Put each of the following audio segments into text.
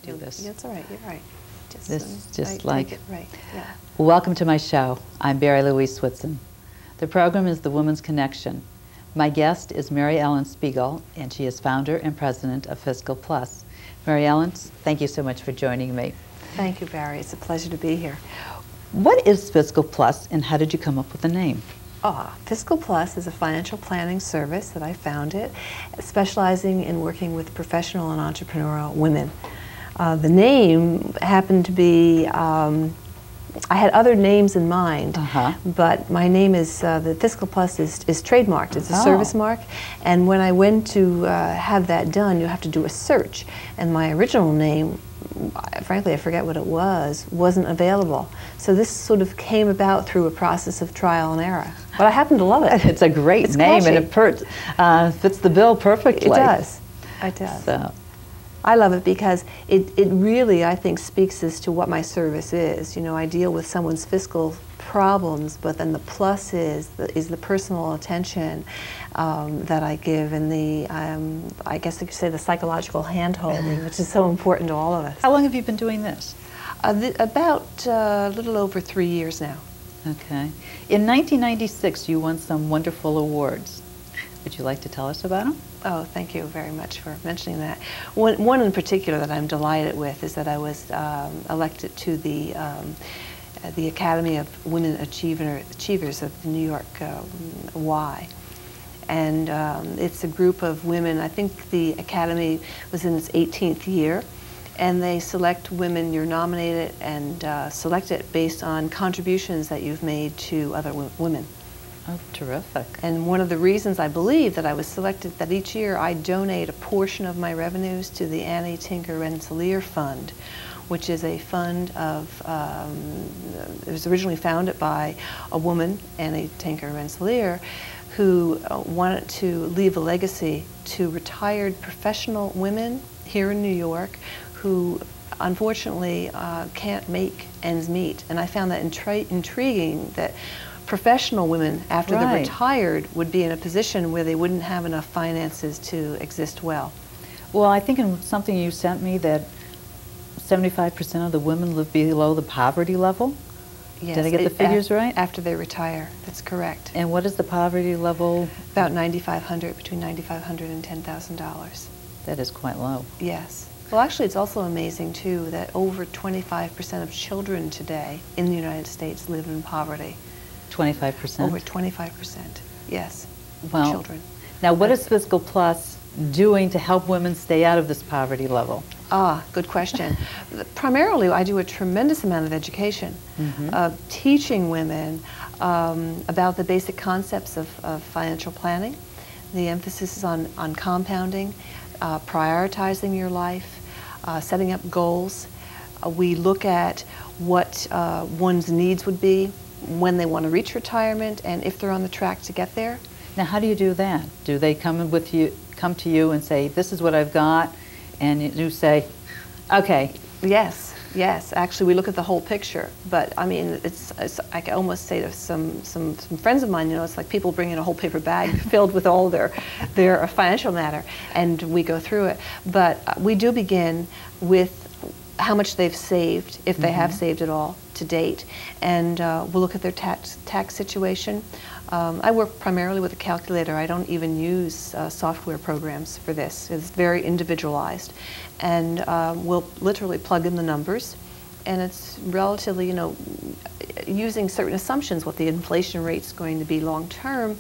do this. That's all right. You're right. Right. Yeah. Welcome to my show. I'm Barrie-Louise Switzen. The program is The Woman's Connection. My guest is Mary Ellen Siegel, and she is founder and president of Fiscal Plus. Mary Ellen, thank you so much for joining me. Thank you, Barry. It's a pleasure to be here. What is Fiscal Plus, and how did you come up with the name? Fiscal Plus is a financial planning service that I founded, specializing in working with professional and entrepreneurial women. The name happened to be, I had other names in mind, but my name is, the Fiscal Plus is trademarked. It's a service mark, and when I went to have that done, you have to do a search, and my original name, frankly I forget what it was, wasn't available. So this sort of came about through a process of trial and error. But I happen to love it. It's a great name, catchy. And it fits the bill perfectly. It does. It does. So. I love it because it really, I think, speaks as to what my service is. You know, I deal with someone's fiscal problems, but then the plus is the personal attention that I give, and the, I guess I could say, the psychological hand-holding, which is so important to all of us. How long have you been doing this? About a little over 3 years now. Okay. In 1996, you won some wonderful awards. Would you like to tell us about them? Oh, thank you very much for mentioning that. One in particular that I'm delighted with is that I was elected to the Academy of Women Achievers of the New York Y. And it's a group of women. I think the Academy was in its 18th year, and they select women. You're nominated and selected based on contributions that you've made to other women. Oh, terrific. And one of the reasons I believe that I was selected, that each year I donate a portion of my revenues to the Annie Tinker Rensselaer Fund, which is a fund of, it was originally founded by a woman, Annie Tinker Rensselaer, who wanted to leave a legacy to retired professional women here in New York who unfortunately can't make ends meet. And I found that intriguing, that professional women, after they're retired, would be in a position where they wouldn't have enough finances to exist well. Well, I think in something you sent me that 75% of the women live below the poverty level. Yes, did I get the figures right? After they retire, that's correct. And what is the poverty level? About $9,500, between $9,500 and $10,000. That is quite low. Yes. Well, actually, it's also amazing, too, that over 25% of children today in the United States live in poverty. 25%? Over 25%, yes, well, children. Now, what is Fiscal Plus doing to help women stay out of this poverty level? Good question. Primarily, I do a tremendous amount of education, teaching women about the basic concepts of financial planning. The emphasis is on compounding, prioritizing your life, setting up goals. We look at what one's needs would be when they want to reach retirement, and if they're on the track to get there. Now, how do you do that? Do they come to you and say, "This is what I've got," and you say, "Okay"? Yes, yes. Actually, we look at the whole picture. But I mean, I can almost say to some friends of mine, you know, it's like people bring in a whole paper bag filled with all their financial matter, and we go through it. But we do begin with how much they've saved, if they have saved at all, to date, and we'll look at their tax situation. I work primarily with a calculator. I don't even use software programs for this. It's very individualized, and we'll literally plug in the numbers, and it's relatively, you know, using certain assumptions, what the inflation rate's going to be long term.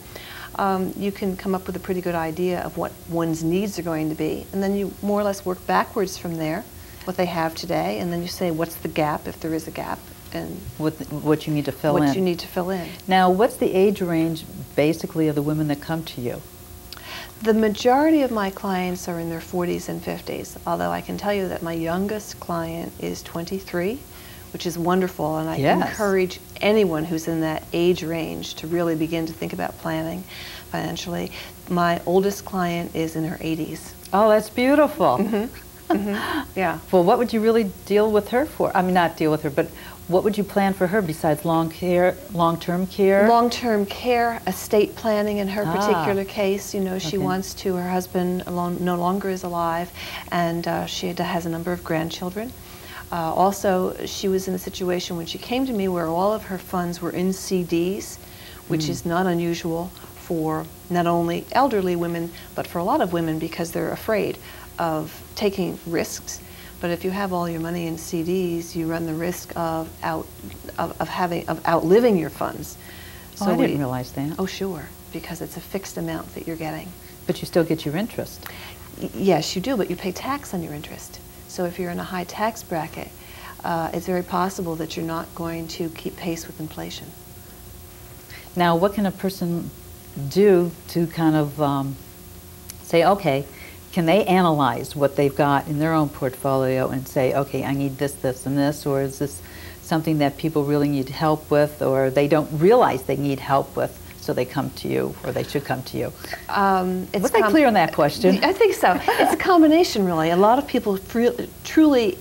You can come up with a pretty good idea of what one's needs are going to be, and then you more or less work backwards from there, what they have today, and then you say what's the gap, if there is a gap, and what you need to fill in. What you need to fill in. Now, what's the age range, basically, of the women that come to you? The majority of my clients are in their 40s and 50s, although I can tell you that my youngest client is 23, which is wonderful, and I encourage anyone who's in that age range to really begin to think about planning financially. My oldest client is in her 80s. Oh, that's beautiful. Yeah. Well, what would you really deal with her for? I mean, not deal with her, but what would you plan for her besides long-term care? Long-term care, estate planning in her particular case. You know, she wants to, her husband no longer is alive, and she has a number of grandchildren. Also, she was in a situation when she came to me where all of her funds were in CDs, which is not unusual for not only elderly women, but for a lot of women because they're afraid of taking risks. But if you have all your money in CDs, you run the risk of outliving your funds. So I didn't realize that. Oh, sure, because it's a fixed amount that you're getting. But you still get your interest. Yes, you do, but you pay tax on your interest. So if you're in a high tax bracket, it's very possible that you're not going to keep pace with inflation. Now, what can a person do to kind of say, okay, can they analyze what they've got in their own portfolio and say, okay, I need this, this, and this, or is this something that people really need help with, or they don't realize they need help with, so they come to you, or they should come to you? Was I clear on that question? I think so. It's a combination, really. A lot of people truly,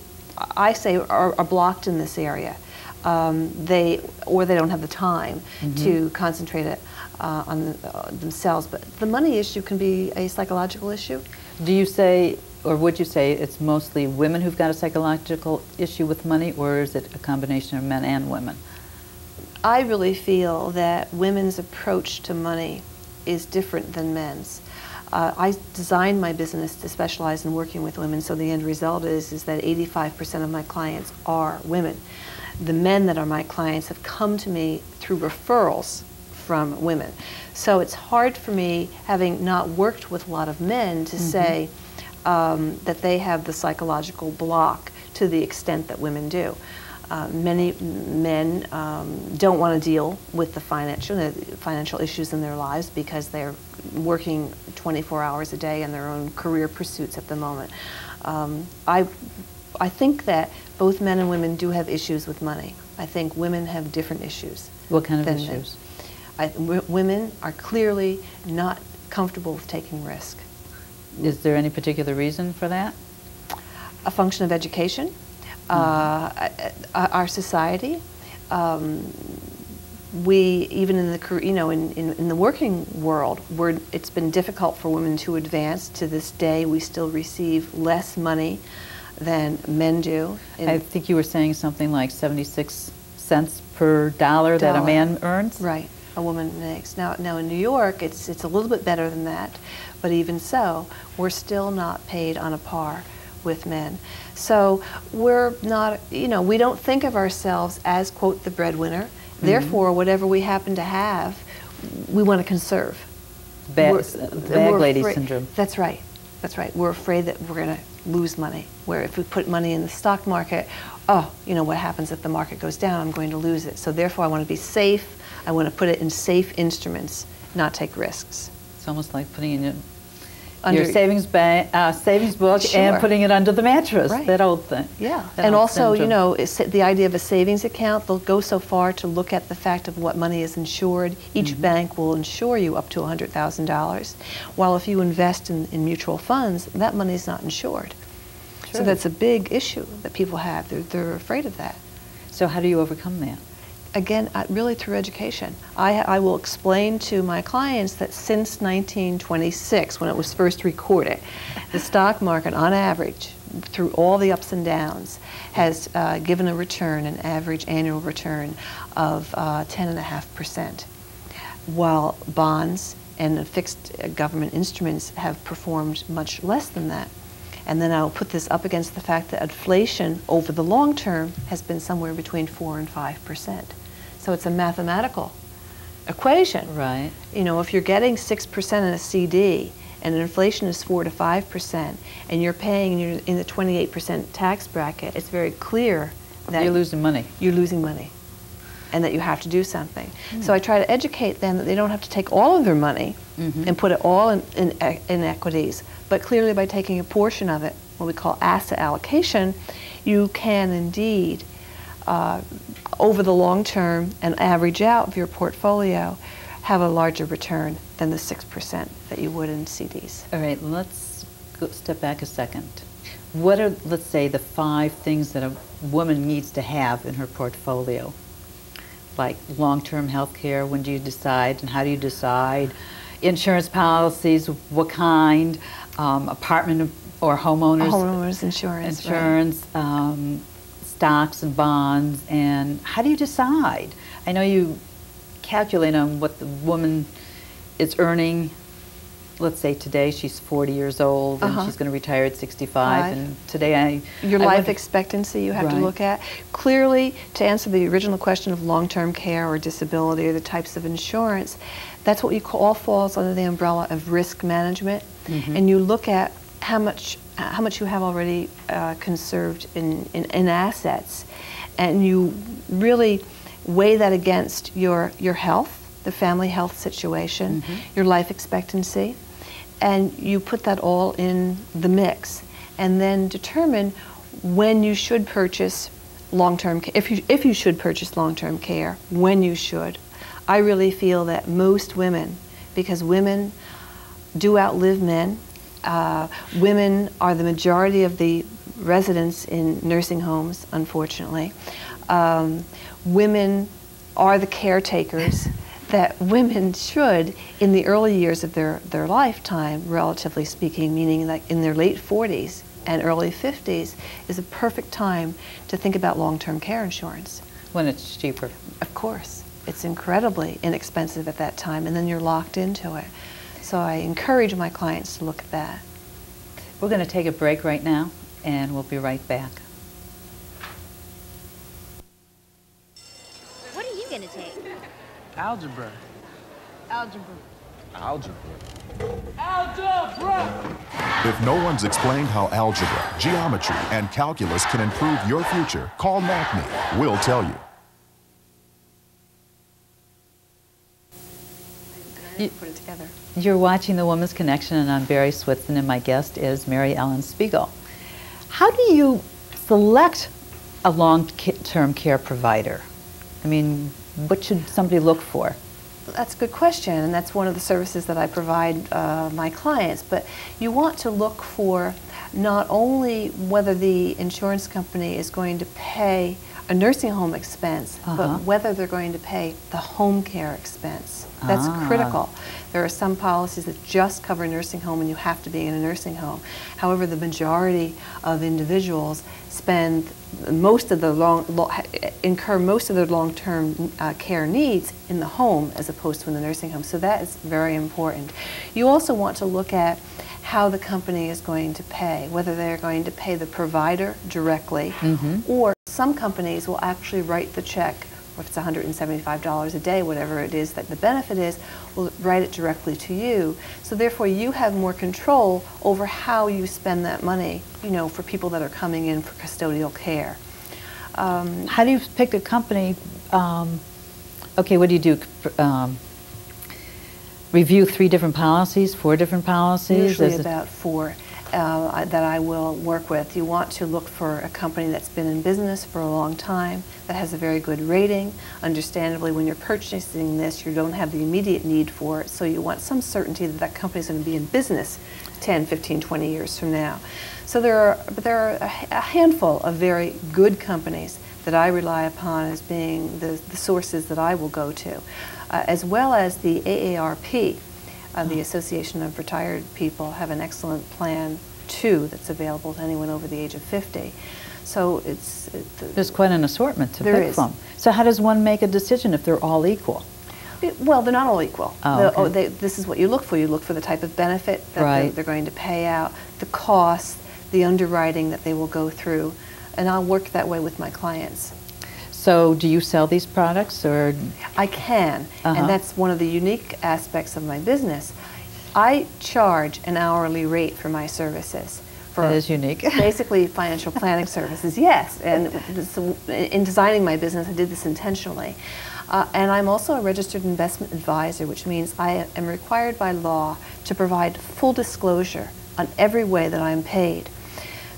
I say, are blocked in this area. They don't have the time to concentrate it on themselves. But the money issue can be a psychological issue. Do you say, or would you say it's mostly women who've got a psychological issue with money, or is it a combination of men and women? I really feel that women's approach to money is different than men's. I designed my business to specialize in working with women, so the end result is that 85% of my clients are women. The men that are my clients have come to me through referrals from women. So it's hard for me, having not worked with a lot of men, to say that they have the psychological block to the extent that women do. Many men don't want to deal with the financial issues in their lives because they're working 24 hours a day in their own career pursuits at the moment. I think that both men and women do have issues with money. I think women have different issues. What kind of issues? Women are clearly not comfortable with taking risk. Is there any particular reason for that? A function of education. Our society, we even in the in the working world, it's been difficult for women to advance. To this day, we still receive less money than men do. I think you were saying something like 76 cents per dollar that a man earns. Right, a woman makes. Now in New York, it's a little bit better than that, but even so, we're still not paid on a par with men. So we're not, we don't think of ourselves as, quote, the breadwinner. Therefore, whatever we happen to have, we want to conserve. Bag lady syndrome. That's right. That's right. We're afraid that we're going to lose money. Where if we put money in the stock market, what happens if the market goes down? I'm going to lose it. So therefore, I want to be safe. I want to put it in safe instruments, not take risks. It's almost like putting in your savings book and putting it under the mattress. Right. That old thing. Yeah. And also, the idea of a savings account, they'll go so far to look at the fact of what money is insured. Each bank will insure you up to $100,000, while if you invest in mutual funds, that money is not insured. True. So that's a big issue that people have. They're afraid of that. So how do you overcome that? Again, really through education. I will explain to my clients that since 1926, when it was first recorded, the stock market, on average, through all the ups and downs, has given a return, an average annual return of 10.5%, while bonds and fixed government instruments have performed much less than that. And then I'll put this up against the fact that inflation over the long term has been somewhere between 4 and 5%. So it's a mathematical equation. Right. If you're getting 6% in a CD and inflation is 4 to 5%, and you're paying in the 28% tax bracket, it's very clear that you're losing money. You're losing money, and that you have to do something. So I try to educate them that they don't have to take all of their money and put it all in equities, but clearly by taking a portion of it, what we call asset allocation, you can indeed, over the long term and average out of your portfolio, have a larger return than the 6% that you would in CDs. All right, let's step back a second. what are, let's say, the 5 things that a woman needs to have in her portfolio? Like long-term health care, when do you decide and how do you decide? Insurance policies, what kind? Apartment or homeowners? Homeowners insurance. Insurance, right. Stocks and bonds, and how do you decide? I know you calculate on what the woman is earning. Let's say today she's 40 years old and she's going to retire at 65. And today your life expectancy you have to look at. Clearly, to answer the original question of long-term care or disability or the types of insurance, that's what you call, all falls under the umbrella of risk management. And you look at how much you have already conserved in assets, and you really weigh that against your health, the family health situation, your life expectancy, and you put that all in the mix, and then determine when you should purchase long-term care, if you should purchase long-term care, when you should. I really feel that most women, because women do outlive men, women are the majority of the residents in nursing homes, unfortunately. Women are the caretakers that women should, in the early years of their lifetime, relatively speaking, meaning like in their late 40s and early 50s, is a perfect time to think about long-term care insurance. When it's cheaper. Of course. It's incredibly inexpensive at that time, and then you're locked into it. So I encourage my clients to look at that. We're going to take a break right now, and we'll be right back. What are you going to take? Algebra. Algebra. Algebra. Algebra! If no one's explained how algebra, geometry, and calculus can improve your future, call NACME. We'll tell you. Put it together. You're watching The Woman's Connection, and I'm Barrie Switzen, and my guest is Mary Ellen Siegel. How do you select a long-term care provider? I mean, what should somebody look for? That's a good question, and that's one of the services that I provide my clients. But you want to look for not only whether the insurance company is going to pay a nursing home expense, but whether they're going to pay the home care expense. That's critical. There are some policies that just cover nursing home and you have to be in a nursing home. However, the majority of individuals spend most of the incur most of their long-term care needs in the home as opposed to in the nursing home. So that is very important. You also want to look at how the company is going to pay, whether they're going to pay the provider directly, or some companies will actually write the check, or if it's $175 a day, whatever it is that the benefit is, will write it directly to you. So therefore you have more control over how you spend that money, you know, for people that are coming in for custodial care. How do you pick a company? Okay, what do you do? Review 3 different policies, 4 different policies? Usually about 4 that I will work with. You want to look for a company that's been in business for a long time, that has a very good rating. Understandably, when you're purchasing this, you don't have the immediate need for it, so you want some certainty that that company is going to be in business 10, 15, 20 years from now. So there are a handful of very good companies that I rely upon as being the sources that I will go to, as well as the AARP. The Association of Retired People have an excellent plan too that's available to anyone over the age of 50. So there's quite an assortment to pick from. So how does one make a decision if they're all equal? Well, they're not all equal. Okay. This is what you look for. You look for the type of benefit that they're going to pay out, the cost, the underwriting that they will go through, and I'll work that way with my clients. So do you sell these products, or? I can, and that's one of the unique aspects of my business. I charge an hourly rate for my services. That is unique. Basically financial planning services, yes. And in designing my business, I did this intentionally. And I'm also a registered investment advisor, which means I am required by law to provide full disclosure on every way that I'm paid.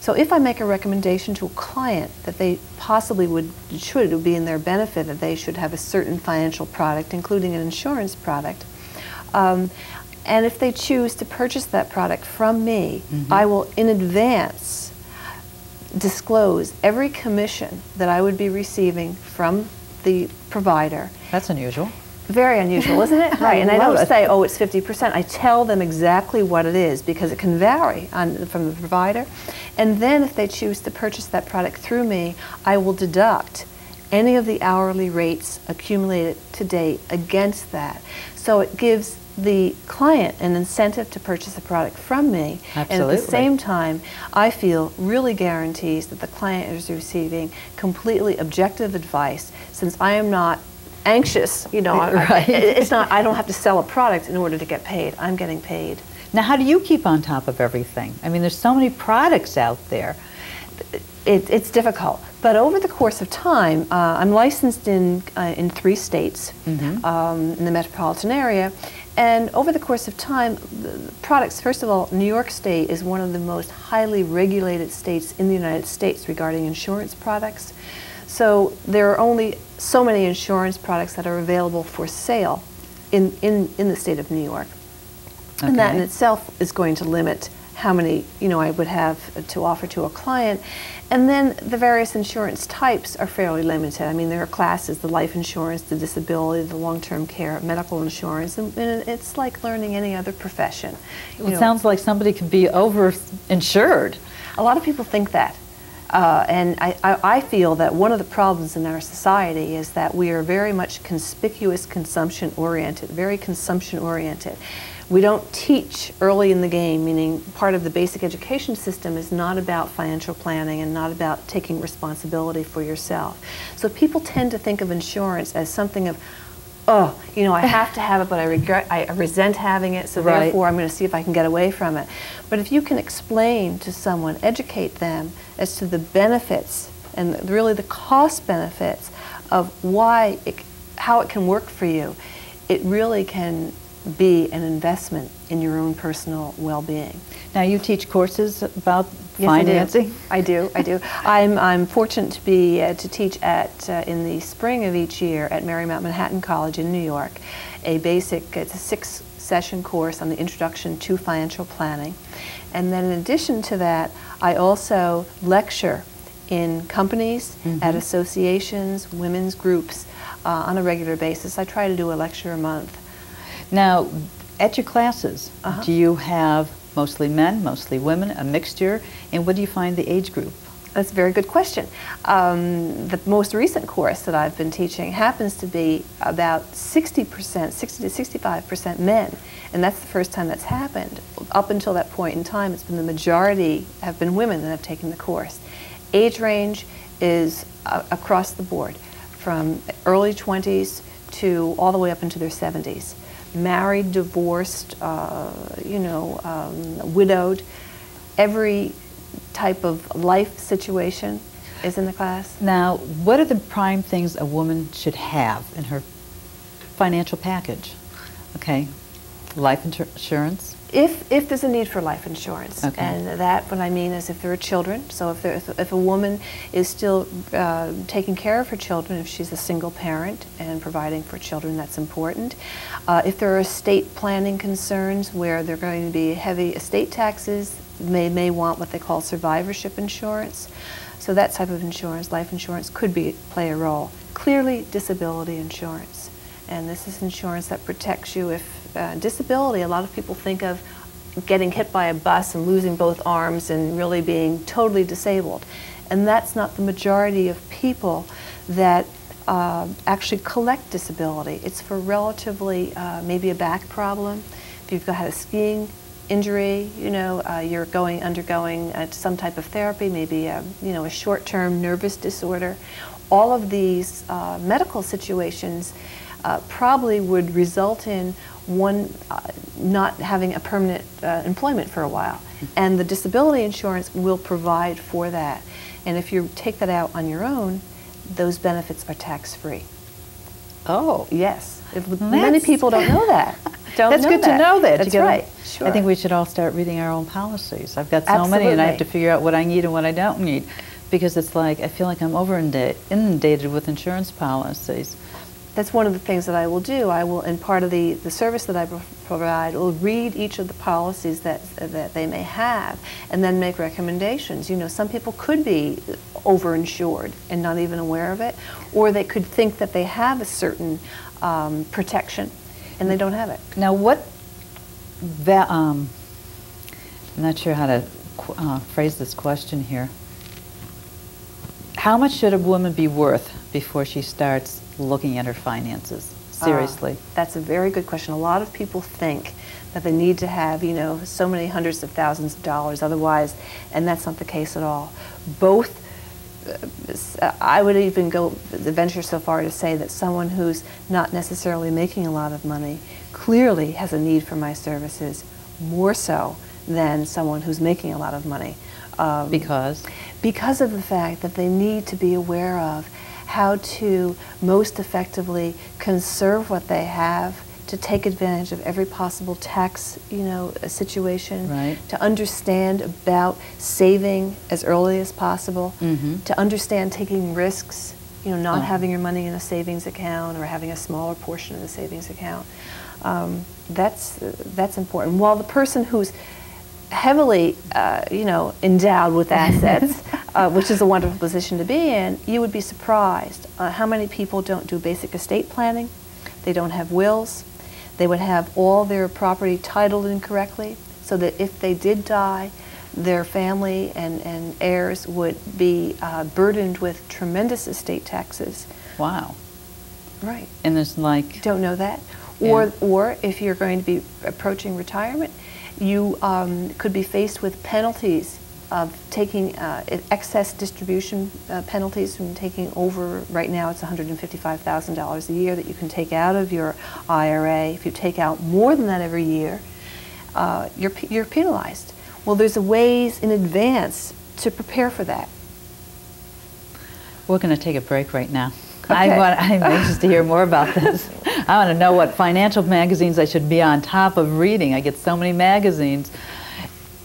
So if I make a recommendation to a client that they possibly should be in their benefit, that they should have a certain financial product, including an insurance product, and if they choose to purchase that product from me, I will in advance disclose every commission that I would be receiving from the provider. That's unusual. Very unusual, isn't it? Right, and I don't say, oh, it's 50%. I tell them exactly what it is because it can vary from the provider. And then if they choose to purchase that product through me, I will deduct any of the hourly rates accumulated to date against that. So it gives the client an incentive to purchase a product from me. Absolutely. And at the same time, I feel really guarantees that the client is receiving completely objective advice, since I am not anxious, you know, right. It's not, I don't have to sell a product in order to get paid. I'm getting paid. Now, how do you keep on top of everything? I mean, there's so many products out there. It's difficult, but over the course of time, I'm licensed in 3 states, in the metropolitan area, and over the course of time, the products, first of all, New York State is one of the most highly regulated states in the United States regarding insurance products. So there are only so many insurance products that are available for sale in the state of New York. Okay. And that in itself is going to limit how many, you know, I would have to offer to a client. And then the various insurance types are fairly limited. I mean, there are classes, the life insurance, the disability, the long-term care, medical insurance, and it's like learning any other profession. It sounds like somebody could be over-insured. A lot of people think that. And I feel that one of the problems in our society is that we are very much conspicuous consumption-oriented, very consumption-oriented. We don't teach early in the game, meaning part of the basic education system is not about financial planning and not about taking responsibility for yourself. So people tend to think of insurance as something of, oh, you know, I have to have it, but I resent having it, so therefore I'm going to see if I can get away from it. But if you can explain to someone, educate them as to the benefits and really the cost benefits of how it can work for you, it really can be an investment in your own personal well-being. Now, you teach courses about financing? Yes, I do. I'm fortunate to be to teach in the spring of each year at Marymount Manhattan College in New York, it's a 6-session course on the introduction to financial planning. And then in addition to that, I also lecture in companies, at associations, women's groups on a regular basis. I try to do a lecture a month. Now, at your classes, do you have mostly men, mostly women, a mixture, and what do you find the age group? That's a very good question. The most recent course that I've been teaching happens to be about 60%, 60 to 65% men, and that's the first time that's happened. Up until that point in time, it's been the majority have been women that have taken the course. Age range is across the board, from early 20s to all the way up into their 70s. Married, divorced, widowed, every type of life situation is in the class. Now, what are the prime things a woman should have in her financial package? Okay, life insurance? If there's a need for life insurance, and that, what I mean is if there are children, so if a woman is still taking care of her children, if she's a single parent and providing for children, that's important. If there are estate planning concerns where there are going to be heavy estate taxes, may want what they call survivorship insurance. So that type of insurance, life insurance, could play a role. Clearly, disability insurance. And this is insurance that protects you if disability, a lot of people think of getting hit by a bus and losing both arms and really being totally disabled. And that's not the majority of people that actually collect disability. It's for relatively, maybe a back problem. If you've had a skiing injury, you're undergoing some type of therapy, maybe a short-term nervous disorder. All of these medical situations probably would result in one not having a permanent employment for a while. And the disability insurance will provide for that. And if you take that out on your own, those benefits are tax-free. Oh. Yes. Many people don't know that. That's good to know that. That's right. Sure. I think we should all start reading our own policies. I've got so many, and I have to figure out what I need and what I don't need. Because it's like, I feel like I'm inundated with insurance policies. That's one of the things that I will do. I will, in part of the service that I provide, will read each of the policies that they may have, and then make recommendations. You know, some people could be overinsured and not even aware of it, or they could think that they have a certain protection, and they don't have it. Now, I'm not sure how to phrase this question here. How much should a woman be worth before she starts looking at her finances? Seriously. That's a very good question. A lot of people think that they need to have, you know, so many hundreds of thousands of dollars otherwise, and that's not the case at all. Both, I would even venture so far to say that someone who's not necessarily making a lot of money clearly has a need for my services, more so than someone who's making a lot of money. Because? Because of the fact that they need to be aware of how to most effectively conserve what they have, to take advantage of every possible tax, you know, situation, right. To understand about saving as early as possible, to understand taking risks, you know, not having your money in a savings account or having a smaller portion of the savings account. That's important. While the person who's heavily, you know, endowed with assets, which is a wonderful position to be in, you would be surprised how many people don't do basic estate planning. They don't have wills. They would have all their property titled incorrectly, so that if they did die, their family and heirs would be burdened with tremendous estate taxes. Wow. Right. And there's like... Don't know that. Yeah. Or if you're going to be approaching retirement, you could be faced with penalties of taking excess distribution penalties from taking over. Right now it's $155,000 a year that you can take out of your IRA. If you take out more than that every year, you're penalized. Well, there's ways in advance to prepare for that. We're going to take a break right now. Okay. I'm anxious to hear more about this. I want to know what financial magazines I should be on top of reading. I get so many magazines.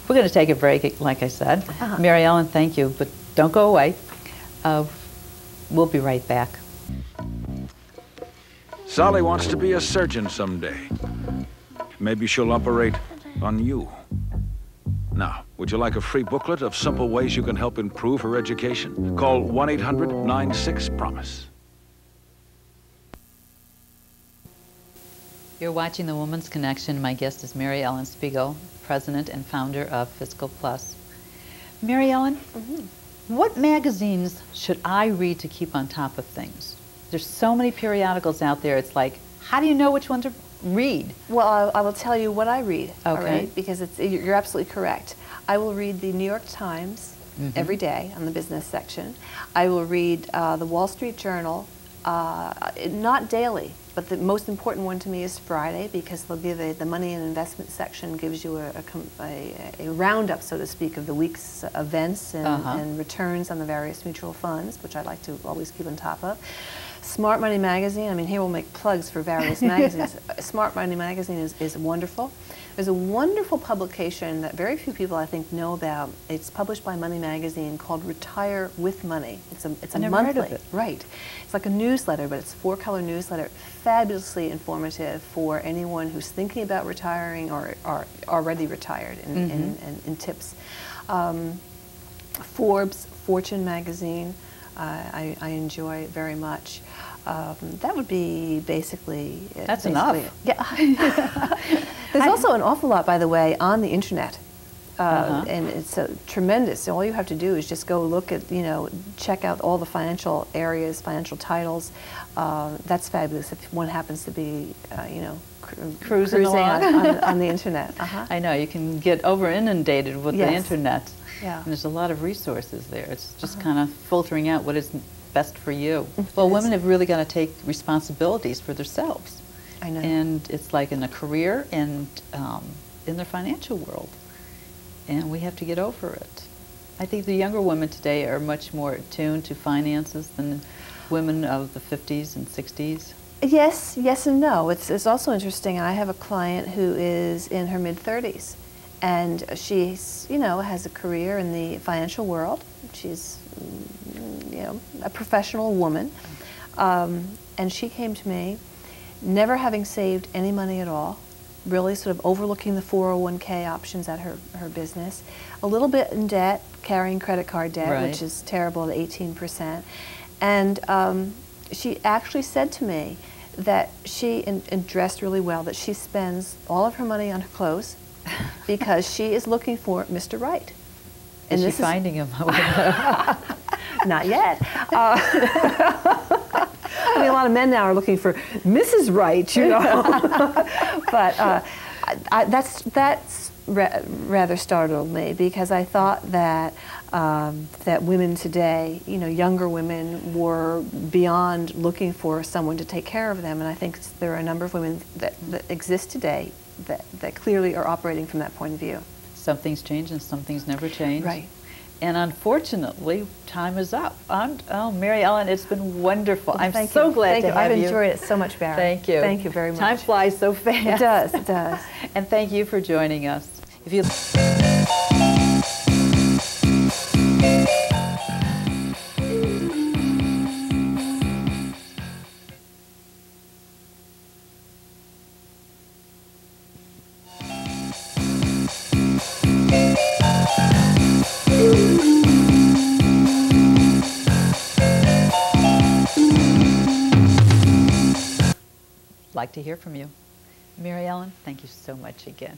We're going to take a break, like I said. Mary Ellen, thank you, but don't go away. We'll be right back. Sally wants to be a surgeon someday. Maybe she'll operate on you. Now, would you like a free booklet of simple ways you can help improve her education? Call 1-800-96-PROMISE. You're watching The Woman's Connection. My guest is Mary Ellen Siegel, president and founder of Fiscal Plus. Mary Ellen, what magazines should I read to keep on top of things? There's so many periodicals out there. It's like, how do you know which one to read? Well, I will tell you what I read, okay. All right? Because you're absolutely correct. I will read the New York Times every day on the business section. I will read the Wall Street Journal, not daily, but the most important one to me is Friday, because they'll give the money and investment section gives you a roundup, so to speak, of the week's events and returns on the various mutual funds, which I like to always keep on top of. Smart Money Magazine, I mean, here we'll make plugs for various magazines. Smart Money Magazine is wonderful. There's a wonderful publication that very few people, I think, know about. It's published by Money Magazine called Retire with Money. It's a never monthly. heard of it. Right. It's like a newsletter, but it's a 4-color newsletter. Fabulously informative for anyone who's thinking about retiring or are already retired in tips. Forbes, Fortune Magazine, I enjoy very much. That would be basically it. That's enough. Yeah. There's also an awful lot, by the way, on the internet. And it's tremendous. All you have to do is just go look at, check out all the financial areas, financial titles. That's fabulous if one happens to be, cruising on the internet. I know, you can get over-inundated with the internet. Yeah. And there's a lot of resources there. It's just kind of filtering out what is best for you. Well, women have really got to take responsibilities for themselves. I know. And it's like in a career and in their financial world. And we have to get over it. I think the younger women today are much more attuned to finances than women of the 50s and 60s. Yes and no. It's also interesting. I have a client who is in her mid-30s, and she's, has a career in the financial world. She's, a professional woman. And she came to me, never having saved any money at all, really sort of overlooking the 401k options at her business, a little bit in debt, carrying credit card debt, Right. which is terrible at 18%. And she actually said to me that she, and dressed really well, that she spends all of her money on her clothes because she is looking for Mr. Right. Is she finding him? Not yet. I mean, a lot of men now are looking for Mrs. Right, you know. But that's rather startled me, because I thought that that women today, you know, younger women, were beyond looking for someone to take care of them. And I think there are a number of women that exist today that clearly are operating from that point of view. Some things change and some things never change. Right. And unfortunately, time is up. Oh, Mary Ellen, it's been wonderful. Well, I'm thank so you. glad Thank to you. have you. I've enjoyed it so much, Barry. Thank you. Thank you very much. Time flies so fast. It does, it does. And thank you for joining us. If you like to hear from you. Mary Ellen, thank you so much again.